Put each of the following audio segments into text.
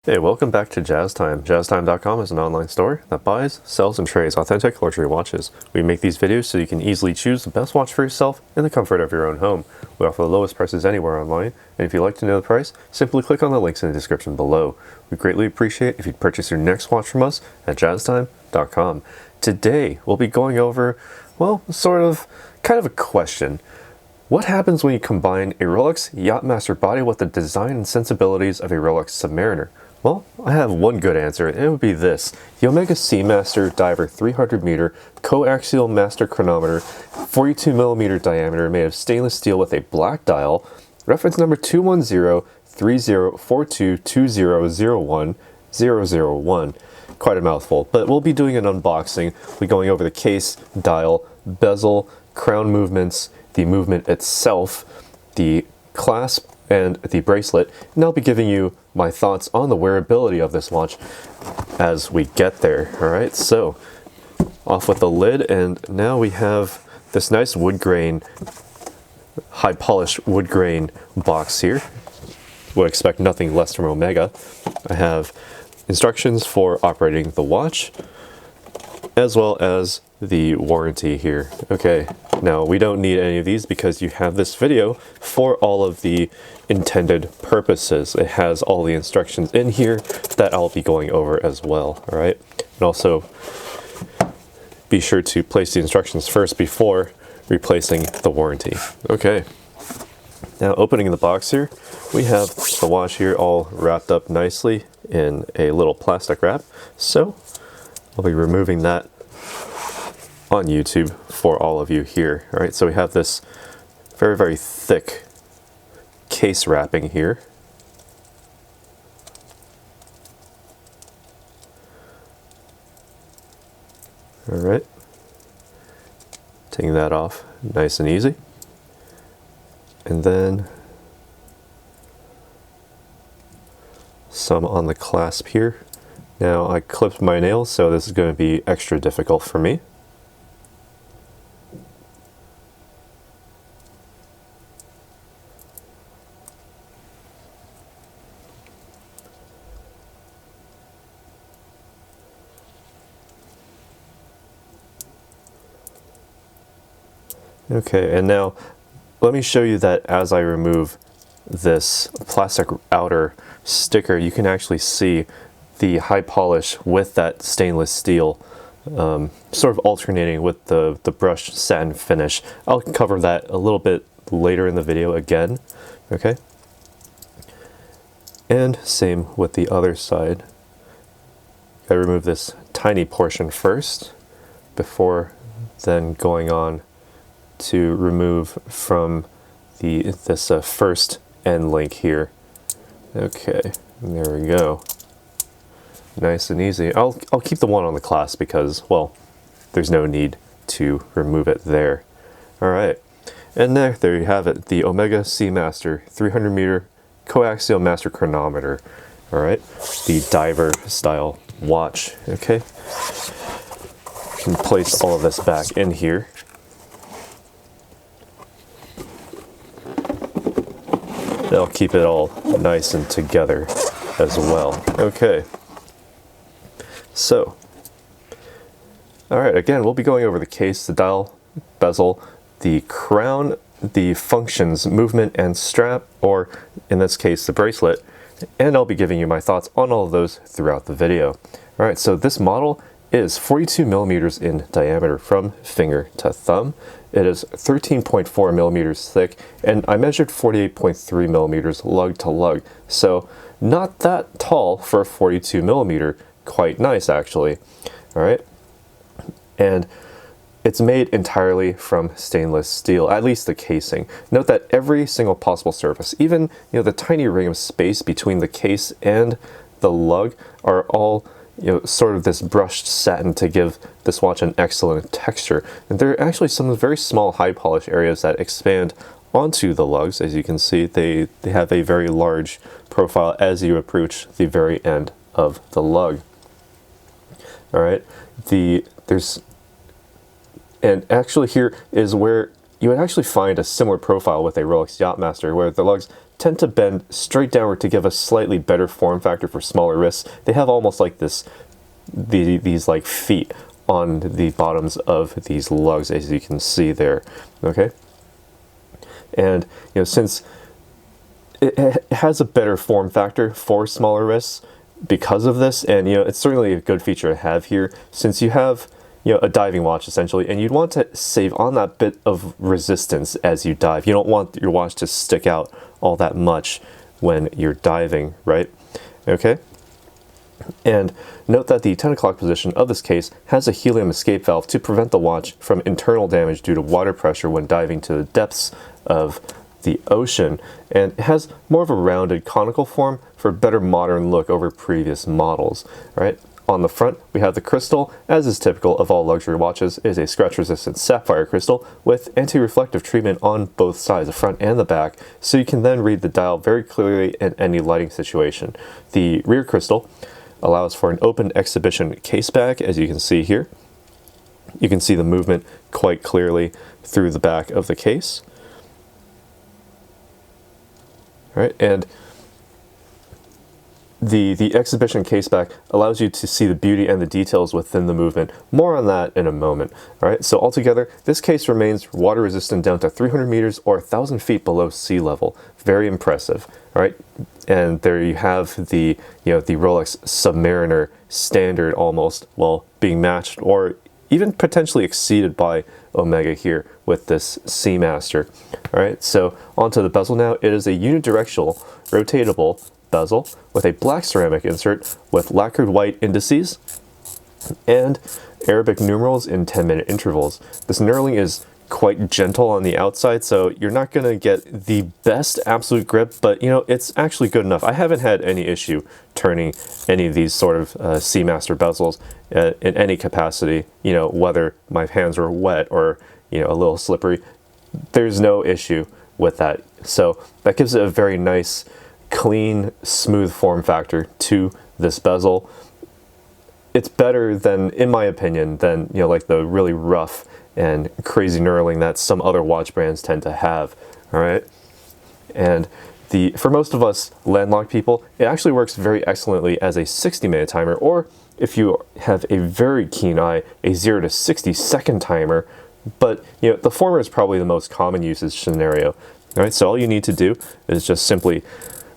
Hey, welcome back to JazzTime. JazzTime.com is an online store that buys, sells, and trades authentic luxury watches. We make these videos so you can easily choose the best watch for yourself in the comfort of your own home. We offer the lowest prices anywhere online, and if you'd like to know the price, simply click on the links in the description below. We greatly appreciate if you'd purchase your next watch from us at JazzTime.com. Today, we'll be going over, well, kind of a question. What happens when you combine a Rolex Yachtmaster body with the design and sensibilities of a Rolex Submariner? Well, I have one good answer, and it would be this. The Omega Seamaster Diver 300 meter coaxial master chronometer, 42mm diameter, made of stainless steel with a black dial, reference number 210-3042-2001-001. Quite a mouthful, but we'll be doing an unboxing. We'll be going over the case, dial, bezel, crown movements, the movement itself, the clasp, and the bracelet, and I'll be giving you my thoughts on the wearability of this watch as we get there. Alright, so off with the lid, and now we have this nice wood grain, high polished wood grain box here. Would expect nothing less from Omega. I have instructions for operating the watch, as well as the warranty here. Okay, now we don't need any of these because you have this video for all of the intended purposes. It has all the instructions in here that I'll be going over as well, all right? And also be sure to place the instructions first before replacing the warranty. Okay, now opening the box here, we have the watch here all wrapped up nicely in a little plastic wrap. So I'll be removing that on YouTube for all of you here. All right, so we have this very, very thick case wrapping here. All right, taking that off nice and easy. And then some on the clasp here. Now I clipped my nails, so this is going to be extra difficult for me. Okay, and now let me show you that as I remove this plastic outer sticker, you can actually see the high polish with that stainless steel sort of alternating with the brushed satin finish. I'll cover that a little bit later in the video again, okay? And same with the other side. I remove this tiny portion first before then going on to remove from this first end link here. Okay, there we go. Nice and easy. I'll keep the one on the clasp because, well, there's no need to remove it there. All right, and there you have it, the Omega Seamaster 300 meter coaxial master chronometer. All right, the diver style watch. Okay, you can place all of this back in here. That'll keep it all nice and together as well. Okay. So, all right, again, we'll be going over the case, the dial, bezel, the crown, the functions, movement, and strap, or in this case, the bracelet, and I'll be giving you my thoughts on all of those throughout the video. All right, so this model is 42mm in diameter from finger to thumb. It is 13.4mm thick, and I measured 48.3mm lug to lug, so not that tall for a 42mm. Quite nice, actually. All right, and it's made entirely from stainless steel, at least the casing. Note that every single possible surface, even the tiny ring of space between the case and the lug, are all sort of this brushed satin to give this watch an excellent texture. And there are actually some very small high polish areas that expand onto the lugs. As you can see, they have a very large profile as you approach the very end of the lug. All right, and actually here is where you would actually find a similar profile with a Rolex Yachtmaster, where the lugs tend to bend straight downward to give a slightly better form factor for smaller wrists. They have almost like these like feet on the bottoms of these lugs, as you can see there. Okay, and since it has a better form factor for smaller wrists because of this, and it's certainly a good feature to have here, since you have a diving watch essentially, and you'd want to save on that bit of resistance as you dive. You don't want your watch to stick out all that much when you're diving, right? Okay. And note that the 10 o'clock position of this case has a helium escape valve to prevent the watch from internal damage due to water pressure when diving to the depths of the ocean, and it has more of a rounded conical form for a better modern look over previous models. Right? On the front, we have the crystal, as is typical of all luxury watches, is a scratch-resistant sapphire crystal with anti-reflective treatment on both sides, the front and the back, so you can then read the dial very clearly in any lighting situation. The rear crystal allows for an open exhibition case back, as you can see here. You can see the movement quite clearly through the back of the case. All right, and the exhibition caseback allows you to see the beauty and the details within the movement. More on that in a moment. All right, so altogether, this case remains water resistant down to 300 meters or 1,000 feet below sea level. Very impressive. All right, and there you have the the Rolex Submariner standard almost, well, being matched or even potentially exceeded by Omega here with this Seamaster. All right, so onto the bezel now. It is a unidirectional, rotatable bezel with a black ceramic insert with lacquered white indices and Arabic numerals in 10-minute intervals. This knurling is quite gentle on the outside, so you're not going to get the best absolute grip, but it's actually good enough. I haven't had any issue turning any of these sort of Seamaster bezels in any capacity, whether my hands were wet or a little slippery. There's no issue with that, so that gives it a very nice, clean, smooth form factor to this bezel. It's better than, in my opinion, than like the really rough and crazy knurling that some other watch brands tend to have. All right, and for most of us landlocked people, it actually works very excellently as a 60-minute timer, or if you have a very keen eye, a 0 to 60-second timer. But the former is probably the most common usage scenario. All right, so all you need to do is just simply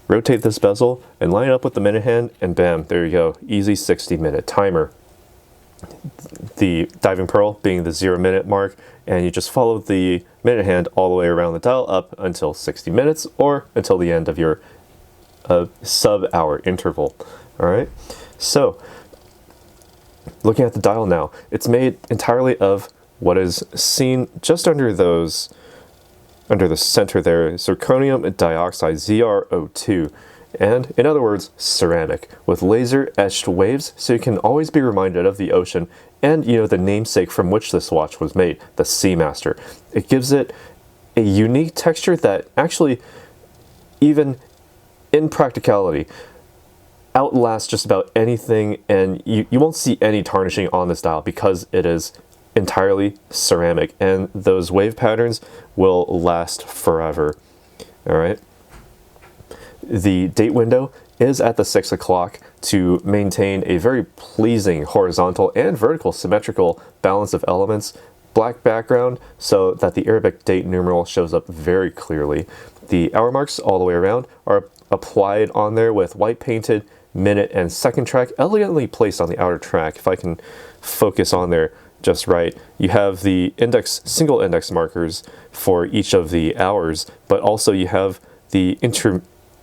rotate this bezel and line it up with the minute hand, and bam, there you go, easy 60-minute timer. The diving pearl being the 0-minute mark, and you just follow the minute hand all the way around the dial up until 60 minutes or until the end of your sub-hour interval. All right, so looking at the dial now, it's made entirely of what is seen just under the center there, zirconium dioxide, ZrO2, and in other words, ceramic, with laser etched waves, so you can always be reminded of the ocean and the namesake from which this watch was made, the Seamaster. It gives it a unique texture that actually, even in practicality, outlasts just about anything, and you won't see any tarnishing on this dial because it is entirely ceramic, and those wave patterns will last forever. All right. The date window is at the 6 o'clock to maintain a very pleasing horizontal and vertical symmetrical balance of elements. Black background so that the Arabic date numeral shows up very clearly. The hour marks all the way around are applied on there with white painted minute and second track elegantly placed on the outer track. If I can focus on there just right, you have the single index markers for each of the hours, but also you have the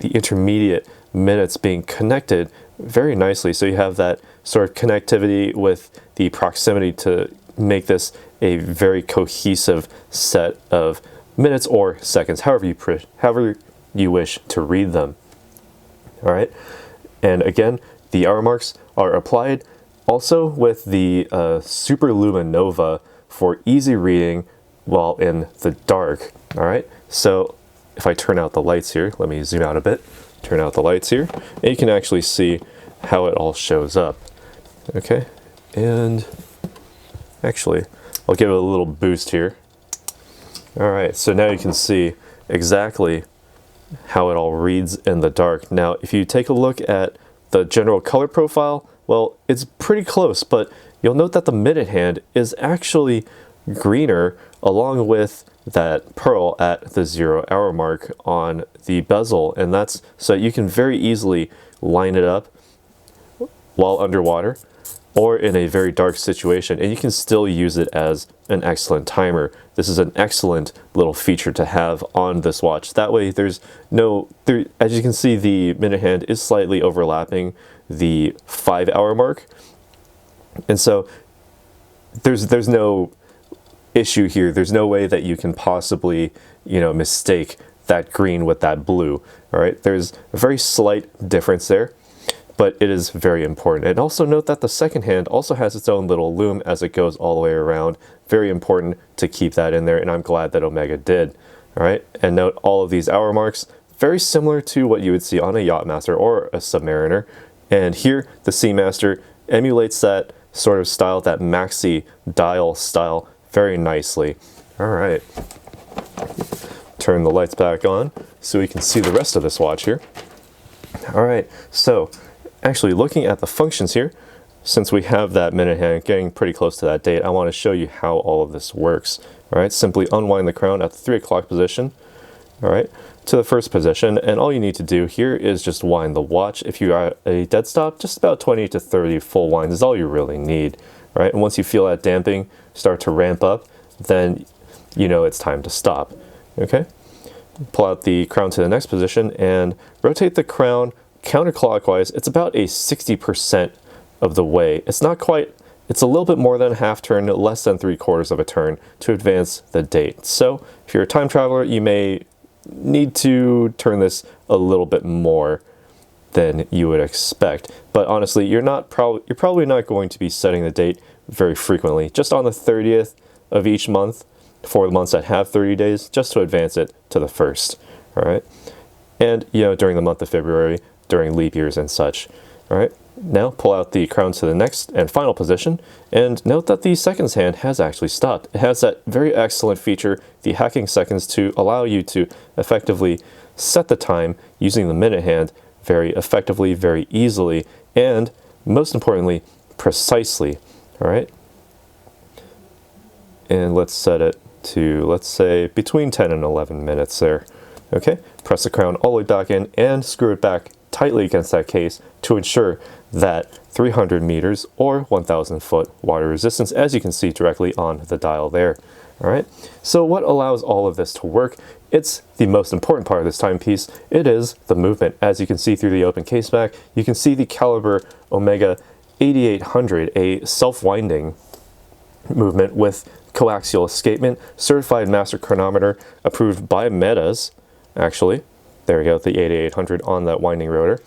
intermediate minutes being connected very nicely. So you have that sort of connectivity with the proximity to make this a very cohesive set of minutes or seconds, however you wish to read them. All right, and again, the hour marks are applied also with the Super Luminova for easy reading while in the dark. All right, so if I turn out the lights here, let me zoom out a bit, turn out the lights here, and you can actually see how it all shows up. Okay, and actually, I'll give it a little boost here. All right, so now you can see exactly how it all reads in the dark. Now, if you take a look at the general color profile, well, it's pretty close, but you'll note that the minute hand is actually greener along with that pearl at the 0 hour mark on the bezel, and that's so you can very easily line it up while underwater or in a very dark situation, and you can still use it as an excellent timer. This is an excellent little feature to have on this watch. That way there's no, as you can see, the minute hand is slightly overlapping the 5 hour mark, and so there's no issue here. There's no way that you can possibly, mistake that green with that blue. All right, there's a very slight difference there, but it is very important. And also note that the second hand also has its own little loom as it goes all the way around. Very important to keep that in there, and I'm glad that Omega did. All right, and note all of these hour marks, very similar to what you would see on a Yachtmaster or a Submariner. And here, the Seamaster emulates that sort of style, that maxi dial style, very nicely. All right, turn the lights back on so we can see the rest of this watch here. All right, so actually looking at the functions here, since we have that minute hand getting pretty close to that date, I want to show you how all of this works. All right, simply unwind the crown at the 3 o'clock position, all right, to the first position, and all you need to do here is just wind the watch. If you are at a dead stop, just about 20 to 30 full winds is all you really need, right? And once you feel that damping start to ramp up, then you know it's time to stop, okay? Pull out the crown to the next position and rotate the crown counterclockwise. It's about a 60% of the way. It's not quite, it's a little bit more than a half turn, less than 3/4 of a turn to advance the date. So if you're a time traveler, you may need to turn this a little bit more than you would expect. But honestly, you're probably not going to be setting the date very frequently. Just on the 30th of each month for the months that have 30 days, just to advance it to the 1st. All right. And, during the month of February, during leap years and such. All right. Now pull out the crown to the next and final position, and note that the seconds hand has actually stopped. It has that very excellent feature, the hacking seconds, to allow you to effectively set the time using the minute hand very effectively, very easily, and most importantly, precisely. All right. And let's set it to, let's say, between 10 and 11 minutes there. Okay, press the crown all the way back in and screw it back tightly against that case to ensure that 300 meters or 1,000 foot water resistance, as you can see directly on the dial there. All right, so what allows all of this to work? It's the most important part of this timepiece. It is the movement. As you can see through the open case back, you can see the caliber Omega 8800, a self-winding movement with coaxial escapement, certified master chronometer, approved by Metas, actually. There we go, the 8800 on that winding rotor,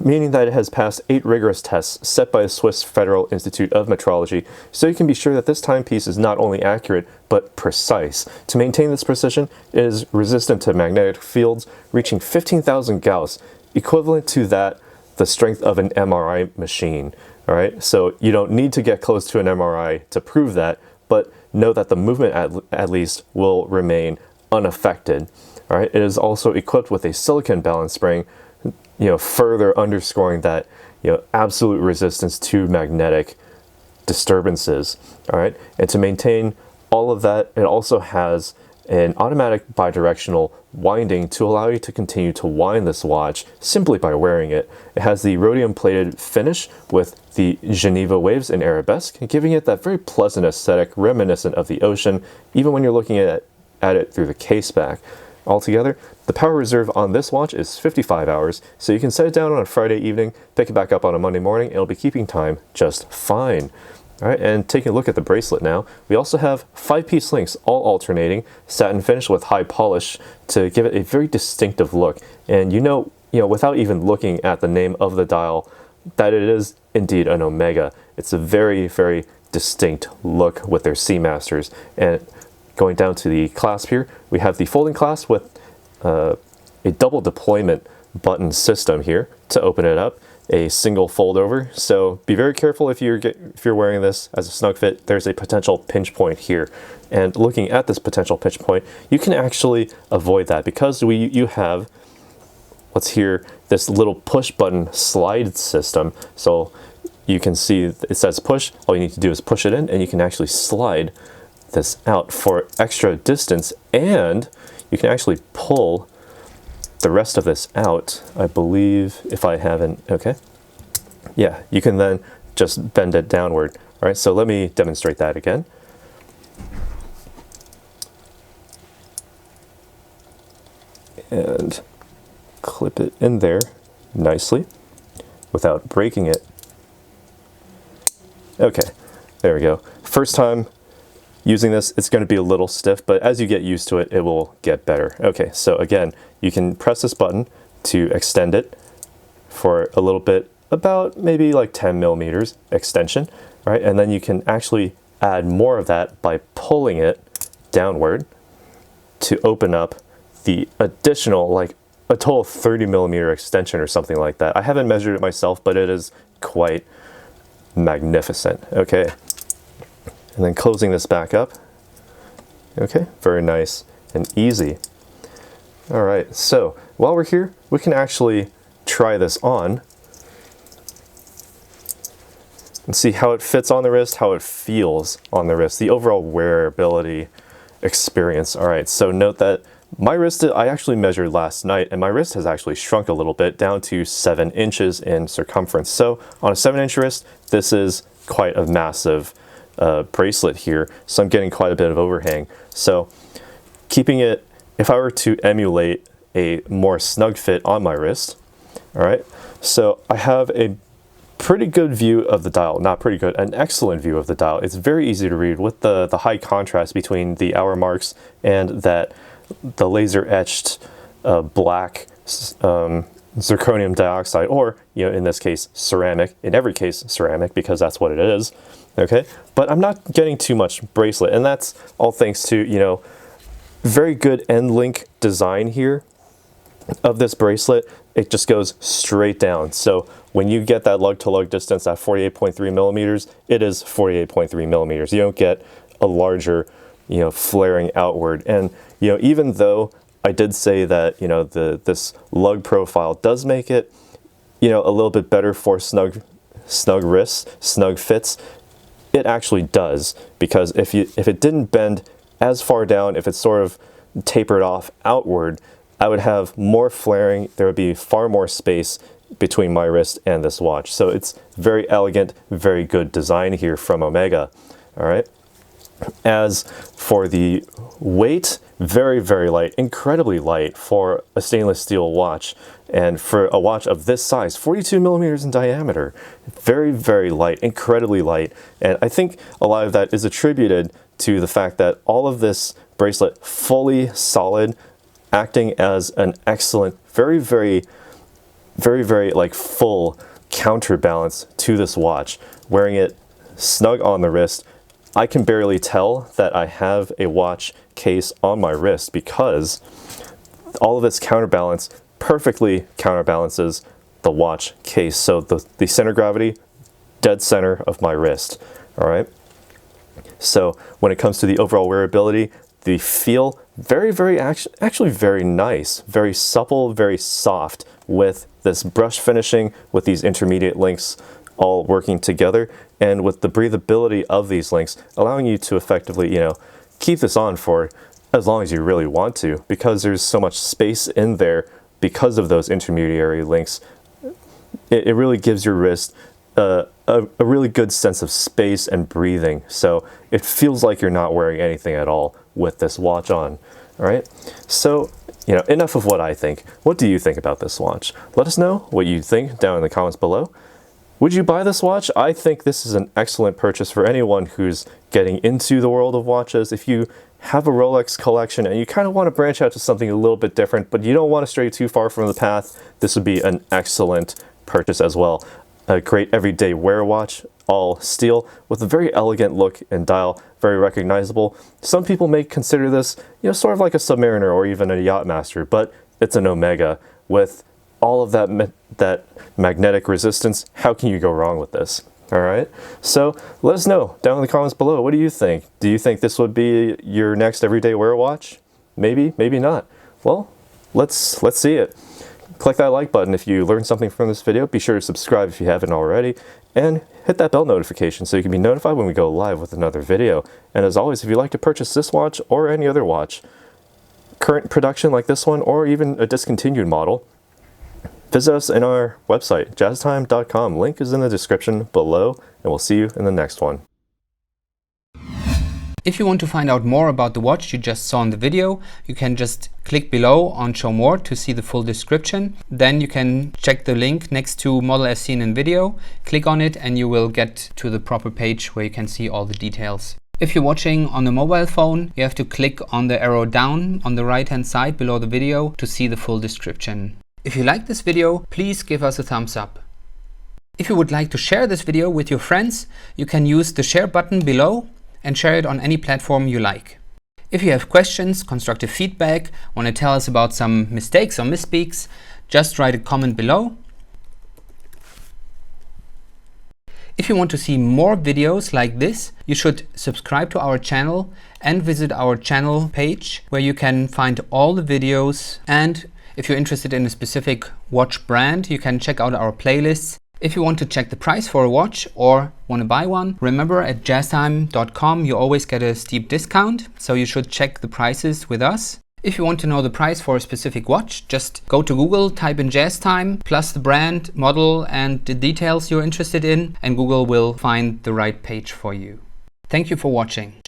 meaning that it has passed 8 rigorous tests set by the Swiss Federal Institute of Metrology, so you can be sure that this timepiece is not only accurate, but precise. To maintain this precision, it is resistant to magnetic fields reaching 15,000 Gauss, equivalent to the strength of an MRI machine. All right, so you don't need to get close to an MRI to prove that, but know that the movement at least will remain unaffected. All right, it is also equipped with a silicon balance spring, further underscoring that, absolute resistance to magnetic disturbances. All right, and to maintain all of that, it also has an automatic bidirectional winding to allow you to continue to wind this watch simply by wearing it. It has the rhodium plated finish with the Geneva waves in arabesque, giving it that very pleasant aesthetic reminiscent of the ocean, even when you're looking at it through the case back. Altogether, the power reserve on this watch is 55 hours, so you can set it down on a Friday evening, pick it back up on a Monday morning, and it'll be keeping time just fine. All right, and taking a look at the bracelet now, we also have 5-piece links, all alternating, satin finish with high polish to give it a very distinctive look. And without even looking at the name of the dial, that it is indeed an Omega. It's a very, very distinct look with their Seamasters. And going down to the clasp here, we have the folding clasp with a double deployment button system here to open it up. a single fold over. So be very careful if you're wearing this as a snug fit. There's a potential pinch point here. And looking at this potential pinch point, you can actually avoid that because you have what's here, this little push button slide system. So you can see it says push. All you need to do is push it in and you can actually slide this out for extra distance, and you can actually pull the rest of this out, I believe, if I haven't, okay. Yeah, you can then just bend it downward. All right, so let me demonstrate that again. And clip it in there nicely without breaking it. Okay, there we go. First time using this, it's going to be a little stiff, but as you get used to it, it will get better. Okay, so again, you can press this button to extend it for a little bit, about maybe like 10 millimeters extension, right? And then you can actually add more of that by pulling it downward to open up the additional, like a total 30 millimeter extension or something like that. I haven't measured it myself, but it is quite magnificent. Okay, and then closing this back up. Okay, very nice and easy. All right, so while we're here, we can actually try this on and see how it fits on the wrist, how it feels on the wrist, the overall wearability experience. All right, so note that my wrist, I actually measured last night, and my wrist has actually shrunk a little bit down to 7 inches in circumference. So on a 7-inch wrist, this is quite a massive bracelet here. So I'm getting quite a bit of overhang. So keeping it, if I were to emulate a more snug fit on my wrist, all right, so I have a pretty good view of the dial, not pretty good, an excellent view of the dial. It's very easy to read with the high contrast between the hour marks and the laser etched black zirconium dioxide, or in this case ceramic, in every case ceramic, because that's what it is. Okay, but I'm not getting too much bracelet, and that's all thanks to very good end link design here of this bracelet. It just goes straight down. So when you get that lug to lug distance at 48.3 millimeters, it is 48.3 millimeters. You don't get a larger flaring outward. And even though I did say that this lug profile does make it a little bit better for snug wrists, snug fits, it actually does, because if it didn't bend as far down, if it's sort of tapered off outward, I would have more flaring. There would be far more space between my wrist and this watch. So it's very elegant, very good design here from Omega. All right. As for the weight, very, very light, incredibly light for a stainless steel watch. And for a watch of this size, 42 millimeters in diameter, very, very light, incredibly light. And I think a lot of that is attributed to the fact that all of this bracelet fully solid, acting as an excellent, very, very, very, very like full counterbalance to this watch. Wearing it snug on the wrist, I can barely tell that I have a watch case on my wrist, because all of this counterbalance perfectly counterbalances the watch case. So the center of gravity, dead center of my wrist. All right. So when it comes to the overall wearability, the feel, very, very, actually very nice, very supple, very soft, with this brush finishing, with these intermediate links all working together, and with the breathability of these links, allowing you to effectively, keep this on for as long as you really want to, because there's so much space in there because of those intermediary links. It really gives your wrist a really good sense of space and breathing. So it feels like you're not wearing anything at all with this watch on. All right. So, enough of what I think. What do you think about this watch? Let us know what you think down in the comments below. Would you buy this watch? I think this is an excellent purchase for anyone who's getting into the world of watches. If you have a Rolex collection and you kind of want to branch out to something a little bit different, but you don't want to stray too far from the path, this would be an excellent purchase as well. A great everyday wear watch, all steel, with a very elegant look and dial, very recognizable. Some people may consider this, sort of like a Submariner or even a Yachtmaster, but it's an Omega with all of that magnetic resistance. How can you go wrong with this? All right, so let us know down in the comments below. What do you think? Do you think this would be your next everyday wear watch? Maybe, maybe not. Well, let's see it. Click that like button if you learned something from this video. Be sure to subscribe if you haven't already, and hit that bell notification so you can be notified when we go live with another video. And as always, if you'd like to purchase this watch or any other watch, current production like this one, or even a discontinued model, visit us in our website, jazztime.com. Link is in the description below, and we'll see you in the next one. If you want to find out more about the watch you just saw in the video, you can just click below on Show More to see the full description. Then you can check the link next to model as seen in video, click on it, and you will get to the proper page where you can see all the details. If you're watching on a mobile phone, you have to click on the arrow down on the right hand side below the video to see the full description. If you like this video, please give us a thumbs up. If you would like to share this video with your friends, you can use the share button below and share it on any platform you like. If you have questions, constructive feedback, want to tell us about some mistakes or misspeaks, just write a comment below. If you want to see more videos like this, you should subscribe to our channel and visit our channel page where you can find all the videos. And if you're interested in a specific watch brand, you can check out our playlists. If you want to check the price for a watch or want to buy one, remember at jazztime.com you always get a steep discount, so you should check the prices with us. If you want to know the price for a specific watch, just go to Google, type in JazzTime, plus the brand, model, and the details you're interested in, and Google will find the right page for you. Thank you for watching.